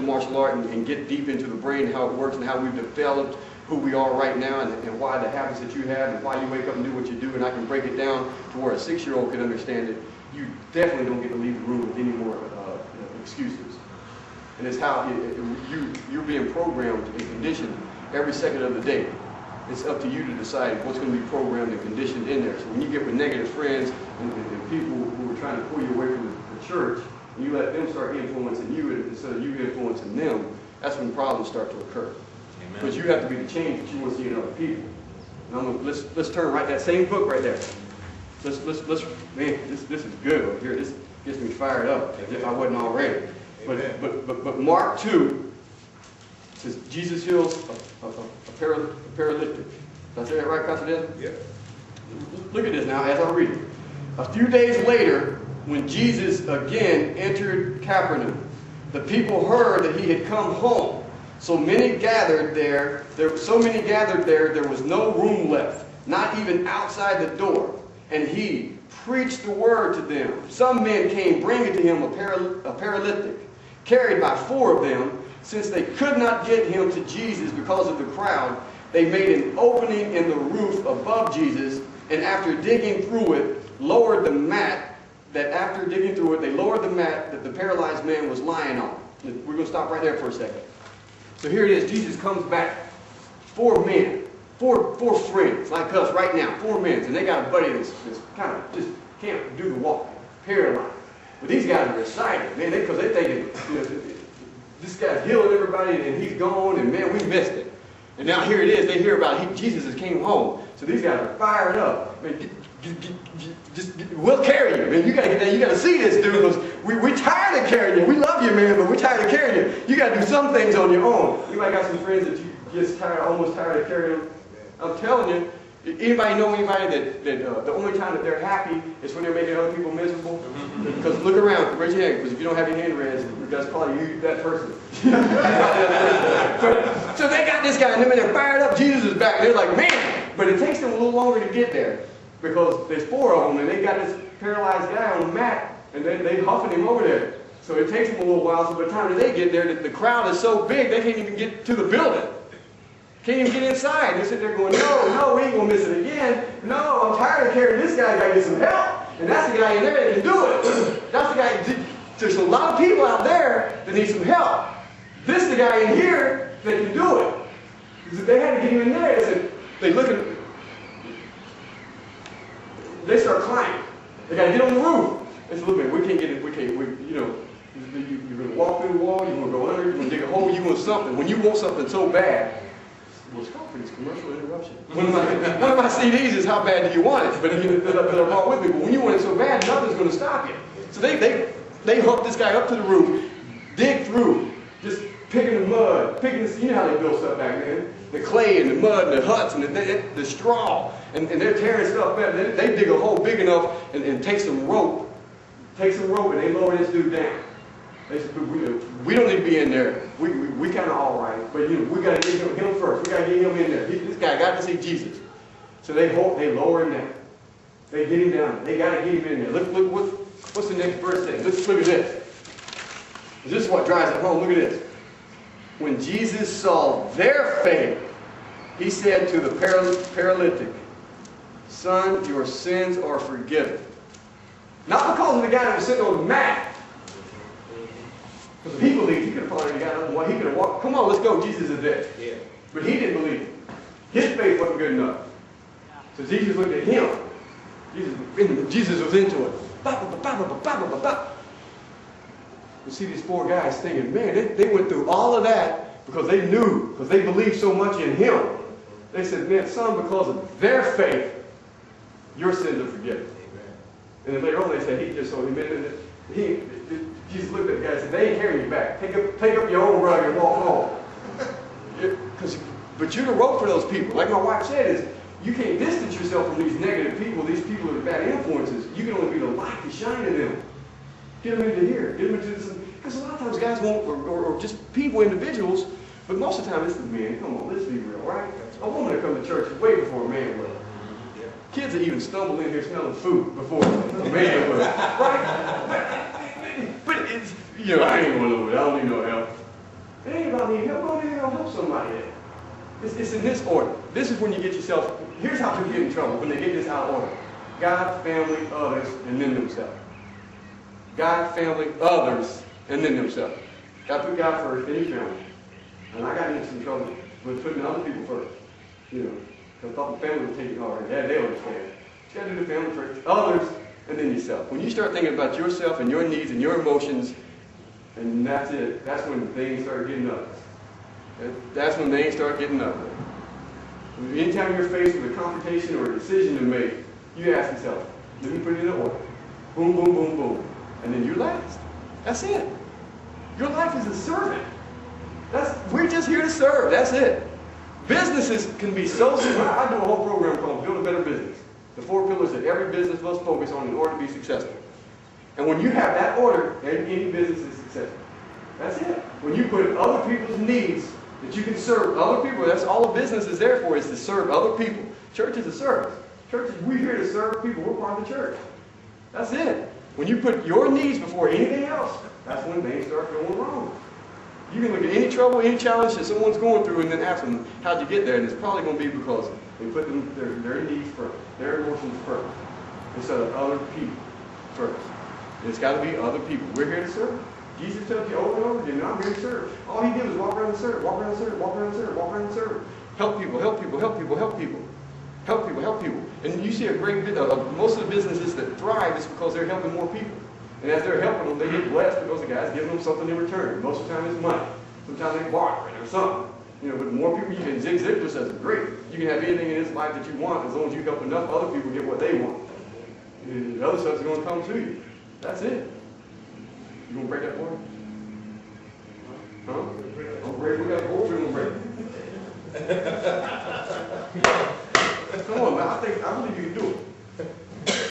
martial art and get deep into the brain, how it works and how we've developed who we are right now and why the habits that you have and why you wake up and do what you do, and I can break it down to where a 6-year-old can understand it, you definitely don't get to leave the room with any more excuses. And it's how you're being programmed and conditioned every second of the day. It's up to you to decide what's going to be programmed and conditioned in there. So when you get with negative friends and people who are trying to pull you away from the church, and you let them start influencing you instead of you influencing them, that's when problems start to occur. Amen. Because you have to be the change that you want to see in other people. And let's turn right that same book right there. Let's man, this is good over here. This gets me fired up as if I wasn't already. But Mark 2 says Jesus heals a paralytic. Did I say that right, Pastor Des? Yeah. Look at this now as I read it. A few days later, when Jesus again entered Capernaum, the people heard that he had come home. So many gathered there. There was no room left, not even outside the door. And he preached the word to them. Some men came bringing to him a paralytic, carried by 4 of them. Since they could not get him to Jesus because of the crowd, they made an opening in the roof above Jesus, and after digging through it, lowered the mat that the paralyzed man was lying on. We're going to stop right there for a second. So here it is. Jesus comes back. 4 men, four friends like us right now, 4 men, and they got a buddy that's kind of just can't do the walk, paralyzed. But these guys are excited, man, because they're thinking, this guy's healing everybody, and he's gone, and man, we missed it. And now here it is. They hear about Jesus has came home. So these guys are fired up. Man, we'll carry you, man. You gotta get there. You gotta see this, dude. Because we're tired of carrying you. We love you, man, but we're tired of carrying you. You gotta do some things on your own. You might got some friends that you just almost tired of carrying them. I'm telling you. Anybody know anybody that the only time that they're happy is when they're making other people miserable? Because look around, raise your hand, because if you don't have your hand raised, that's probably you, that person. So they got this guy, and they're fired up. Jesus is back. They're like, man, but it takes them a little longer to get there because there's 4 of them, and they got this paralyzed guy on the mat, and they huffing him over there. So it takes them a little while. So by the time that they get there, the crowd is so big they can't even get to the building. Can't even get inside. They're sitting there going, no, we ain't going to miss it again. No, I'm tired of carrying this guy. I got to get some help. And that's the guy in there that can do it. That's the guy. There's a lot of people out there that need some help. This is the guy in here that can do it. Because they had to get him in there. They look at, they start climbing. They got to get on the roof. They said, look, man, we can't get it. You're going to walk through the wall. You're going to go under. You're going to dig a hole. You want something. When you want something so bad, well, it's called for this commercial interruption. One of my CDs is How Bad Do You Want It? But that I brought with me. But when you want it so bad, nothing's going to stop you. So they hook this guy up to the roof, dig through, just picking the mud, you know how they build stuff back then. The clay and the mud and the huts and the straw. And they're tearing stuff back. They dig a hole big enough and take some rope. And they lower this dude down. They said, we don't need to be in there. We kind of all right, but we got to get him first. We got to get him in there. This guy got to see Jesus. So they lower him down. They get him down. They got to get him in there. Look what's the next verse say? Look at this. This is what drives it home. Look at this. When Jesus saw their faith, he said to the paralytic, son, your sins are forgiven. Not because of the guy that was sitting on the mat. Because if he believed, he could have already got up and he could have walked. Come on, let's go. Jesus is there. Yeah. But he didn't believe it. His faith wasn't good enough. So Jesus looked at him. Jesus was into it. You see these 4 guys thinking, man, they went through all of that because they knew, because they believed so much in him. They said, man, son, because of their faith, your sins are forgiven. And then later on they said, he just so admitted it. Jesus looked at the guy and said, they ain't carrying you back. Take up your own rug and walk home. But you're the rope for those people. Like my wife said, is you can't distance yourself from these negative people, these people that are bad influences. You can only be the light to shine in them. Get them into here. Get them into this. Because a lot of times guys won't, or just people, individuals, but most of the time it's the men. Come on, let's be real, right? A woman that comes to church is way before a man will. Kids that even stumble in here smelling food before a man will. Right? But it's, I ain't going to do it. I don't need no help. y'all need help, go ahead and help somebody there. It's in this order. This is when you get yourself, here's how people get in trouble, when they get this out of order. God, family, others, and then themselves. God, family, others, and then themselves. Got to put God first, then your family. And I got into some trouble with putting other people first. You know, because I thought the family would take it hard. Yeah, they understand. You got to do the family first, others, and then yourself. When you start thinking about yourself and your needs and your emotions, and that's it, that's when things start getting ugly. That's when things start getting ugly. Anytime you're faced with a confrontation or a decision to make, you ask yourself, let me put it in order. Boom, boom, boom, boom. And then you last. That's it. Your life is a servant. We're just here to serve. That's it. Businesses can be so simple. I do a whole program called Build a Better Business. The 4 pillars that every business must focus on in order to be successful. And when you have that order, any business is successful. That's it. When you put other people's needs, that you can serve other people, that's all a business is there for, is to serve other people. Church is a service. Church is, we're here to serve people. We're part of the church. That's it. When you put your needs before anything else, that's when things start going wrong. You can look at any trouble, any challenge that someone's going through and then ask them, how'd you get there? And it's probably going to be because they put their needs first, their emotions first, instead of other people first. And it's got to be other people. We're here to serve. Jesus tells you over and over again, I'm here to serve. All he did was walk around and serve, walk around and serve, walk around and serve, walk around and serve. Help people, help people, help people, help people. Help people, help people. And you see a great bit of most of the businesses that thrive is because they're helping more people. And as they're helping them, they get blessed because the guy's giving them something in return. Most of the time it's money. Sometimes they borrow it or something. You know, but the more people you can, Zig Ziglar says, great. You can have anything in this life that you want as long as you help enough other people get what they want. And the other stuff's going to come to you. That's it. You going to break that for me? Huh? Don't break. We got a board, we're going to break. Come on, man. I believe you